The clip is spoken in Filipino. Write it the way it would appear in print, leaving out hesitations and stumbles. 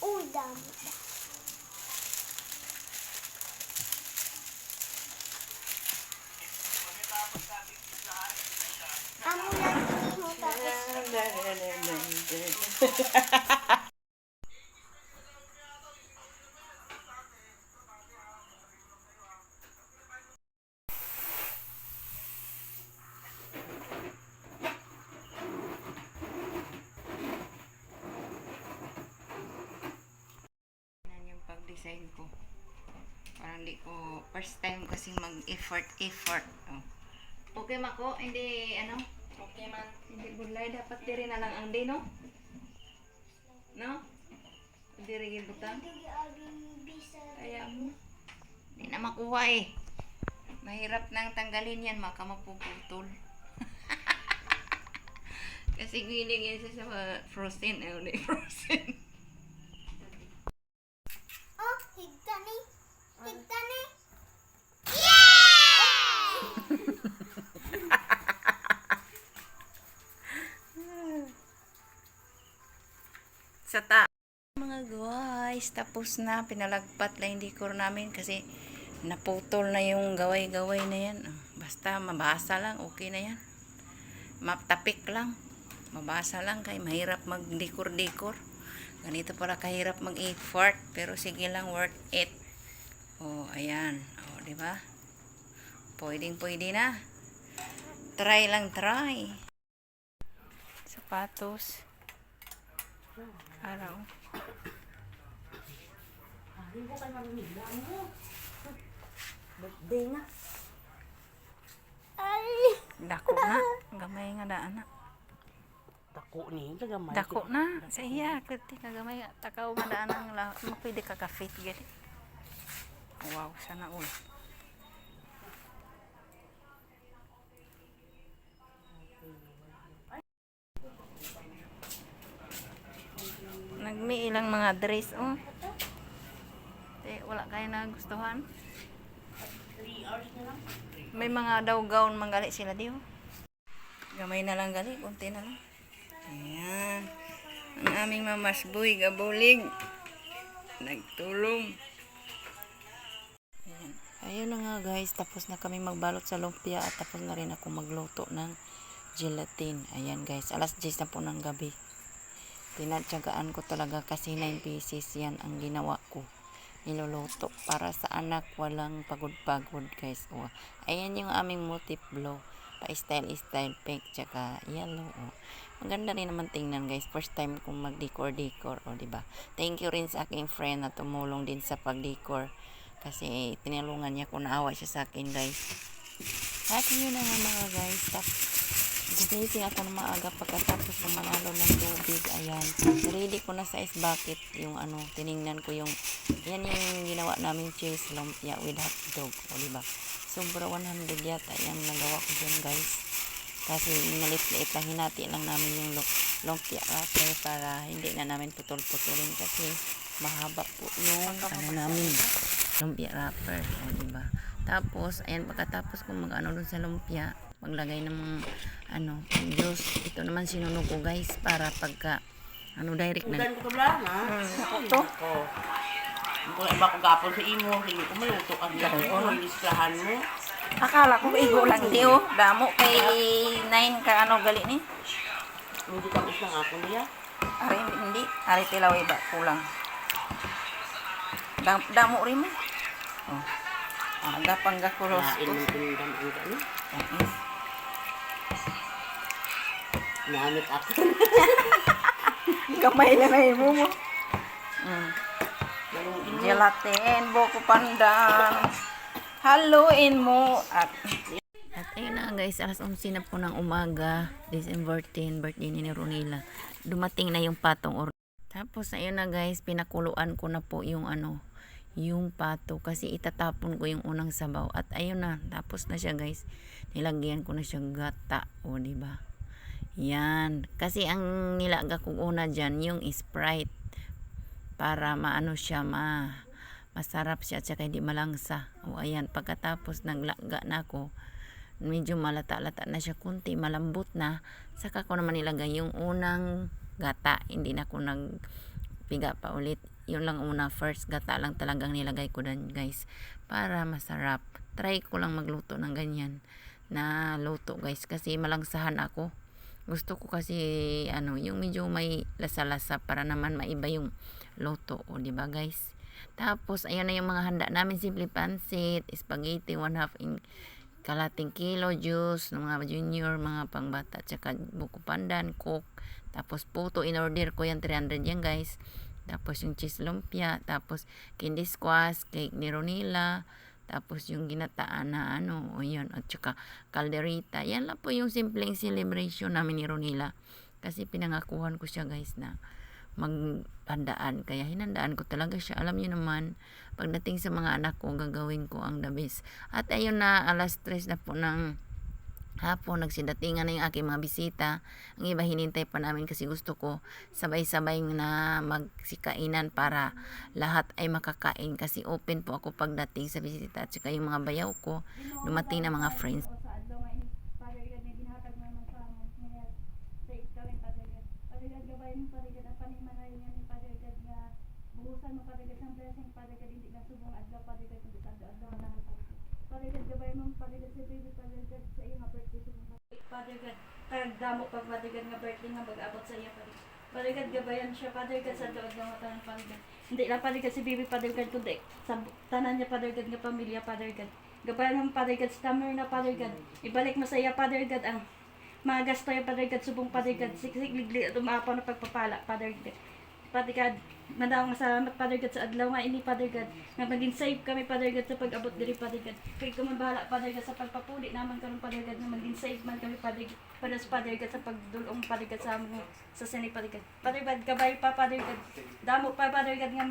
Uy, dami. Amo lang mo tapos. Yan yung pag-design ko. Parang di ko, first time kasi mag-effort. Oh. Okay, Mako? Hindi, ano? Okay man. Hindi bulay. Dapat diri na lang ang di, no? No? Diri gibutang. Hindi aging bisa. Kaya mo. Hindi na makuha eh. Mahirap nang tanggalin yan, maka mapuputol. Kasi giling yan siya sa frozen. Hindi frozen. Oh, higta ni. Higta ni. Sa ta. Mga guys, tapos na. Pinalagpat lang yung decor namin kasi naputol na yung gaway-gaway na yan. Basta mabasa lang, okay na yan. Matapik lang. Mabasa lang kay mahirap mag-decor-decor. Ganito pala kahirap mag-effort, pero sige lang, worth it. Oh, ayan. Oh, di ba? Pwedeng-pwede na. Try lang, try. Sapatos. Araw. Hindi ko kayo mamimila mo. Birthday na. Ay. Dako na. Gamay nga daan na. Dako ni, tagamay. Dako na. Sa iya, kuti ka gamay. Takaw nga daan ang mapwede ka ka-fit. Gali. Wow, sana all. Nagmi ilang mga dress, oh. Wala kayo nagustuhan. 3 hours na lang. May mga daw gown manggali sila di, oh. Gamay na lang gali, konti na lang. Ayan. Ang aming mamasboy, gabulig. Nagtulong. Ayan. Ayun na nga guys, tapos na kami magbalot sa lumpia at tapos na rin ako magluto ng gelatin. Ayan guys, alas 10 na po ng gabi. Tinatsagaan ko talaga kasi 9 pieces yan ang ginawa ko. Niluluto para sa anak, walang pagod-pagod guys. Oh. Ayan yung aming motif blow. Pa-style-style pink tsaka yellow. Oh. Maganda rin naman tingnan guys. First time kong mag-decor-decor. Oh, diba? Thank you rin sa aking friend na tumulong din sa pag-decor. Kasi tinulungan niya kung naawa siya sa akin guys. At yun na nga mga guys. Gumising ako ng maaga pagkatapos ng manalo ng tubig. Ayan. Ready ko na sa ice bucket yung ano, tiningnan ko yung yan yung ginawa namin cheese lumpia with hot dog. O diba? Sobra 100 yata yung nagawa ko dyan guys. Kasi malit-liit lang, hinati lang namin yung lumpia wrapper para hindi na namin putol-putulin kasi mahaba po yung ano namin lumpia wrapper. O diba? Tapos, ayan, pagkatapos kung mag-ano dun sa lumpia, maglagay ng ano, juice. Ito naman sinunog ko guys para pagka ano direct na. Ugan ko kabla na. Ito? Oo. Kung iba ko gapon sa imo, hindi ko maluto ang gapon. Ang isplahan mo. Akala ko igo lang di, oh. Damo kay 9 ka ano gali ni. Hindi tapos lang ako niya. Ari hindi, ari tilaw iba kulang. Damo rin mo. Oh. Aga pang gakulos. Kain mo tindam ang ano. Yes. Namit ako. Gamay na mo mo. Gelatin, buko pandan. Haluin mo at ayun na guys, alas 11 na po ng umaga, December 10, birthday ni Ronila. Dumating na yung patong tapos ayun na guys, pinakuluan ko na po yung ano, yung pato kasi itatapon ko yung unang sabaw at ayun na, tapos na siya guys. Nilagyan ko na siya gata, o di ba? Yan, kasi ang nilaga ko una diyan yung Sprite para maano siya masarap siya at saka hindi malangsa. O ayan, pagkatapos naglaga na ako, medyo malata-lata na siya kunti, malambot na, saka ko naman nilagay yung unang gata. Hindi na ako piga pa ulit. Yun lang una, first gata lang talagang nilagay ko dan guys para masarap. Try ko lang magluto ng ganyan na luto guys kasi malangsahan ako. Gusto ko kasi yung medyo may lasa-lasa para naman maiba yung luto, o di ba guys? Tapos ayan na yung mga handa namin, simple pansit, spaghetti 1/2 kalating kilo, juice ng mga junior, mga pangbata, tsaka buko pandan, coke. Tapos puto, in order ko yan 300 yan guys. Tapos yung cheese lumpia, tapos candy squash, cake ni Ronila, tapos yung ginataan na o yun, at saka calderita. Yan lang po yung simpleng celebration namin ni Ronila. Kasi pinangakuhan ko siya guys na maghandaan. Kaya hinandaan ko talaga siya. Alam niyo naman, pagdating sa mga anak ko, gagawin ko ang the best. At ayun na, alas 3 na po ng hapon, nagsidatingan na yung aking mga bisita. Ang iba hinintay pa namin kasi gusto ko sabay-sabay na magsikainan para lahat ay makakain. Kasi open po ako pagdating sa bisita. At saka yung mga bayaw ko, dumating na mga friends. Buhusan mo paligid ng blessing, paligid hindi na subong adlaw, paligid hindi sa adlaw na paligid gabay mo paligid sa baby, paligid sa iyang birthday subong paligid kag damo pag paligid nga birthday nga mag-abot sa iya paligid gabayan siya paligid sa adlaw nga tanan paligid hindi lang paligid si baby paligid kundi sa tanan niya paligid nga pamilya paligid gabayan mo paligid sa tamer na paligid ibalik mo sa iya paligid ang mga gasto yung paligid subong paligid siksik ligli umapaw na pagpapala paligid patigad madawang salamat padigad sa adlaw nga ini padigad nga maging safe kami padigad sa pag-abot diri padigad kay ko man bahala padigad sa pagpapuli naman karon padigad nga maging safe man kami padigad para sa padigad sa pagdulong padigad sa among sa sini padigad gabay pa padigad damo pa padigad nga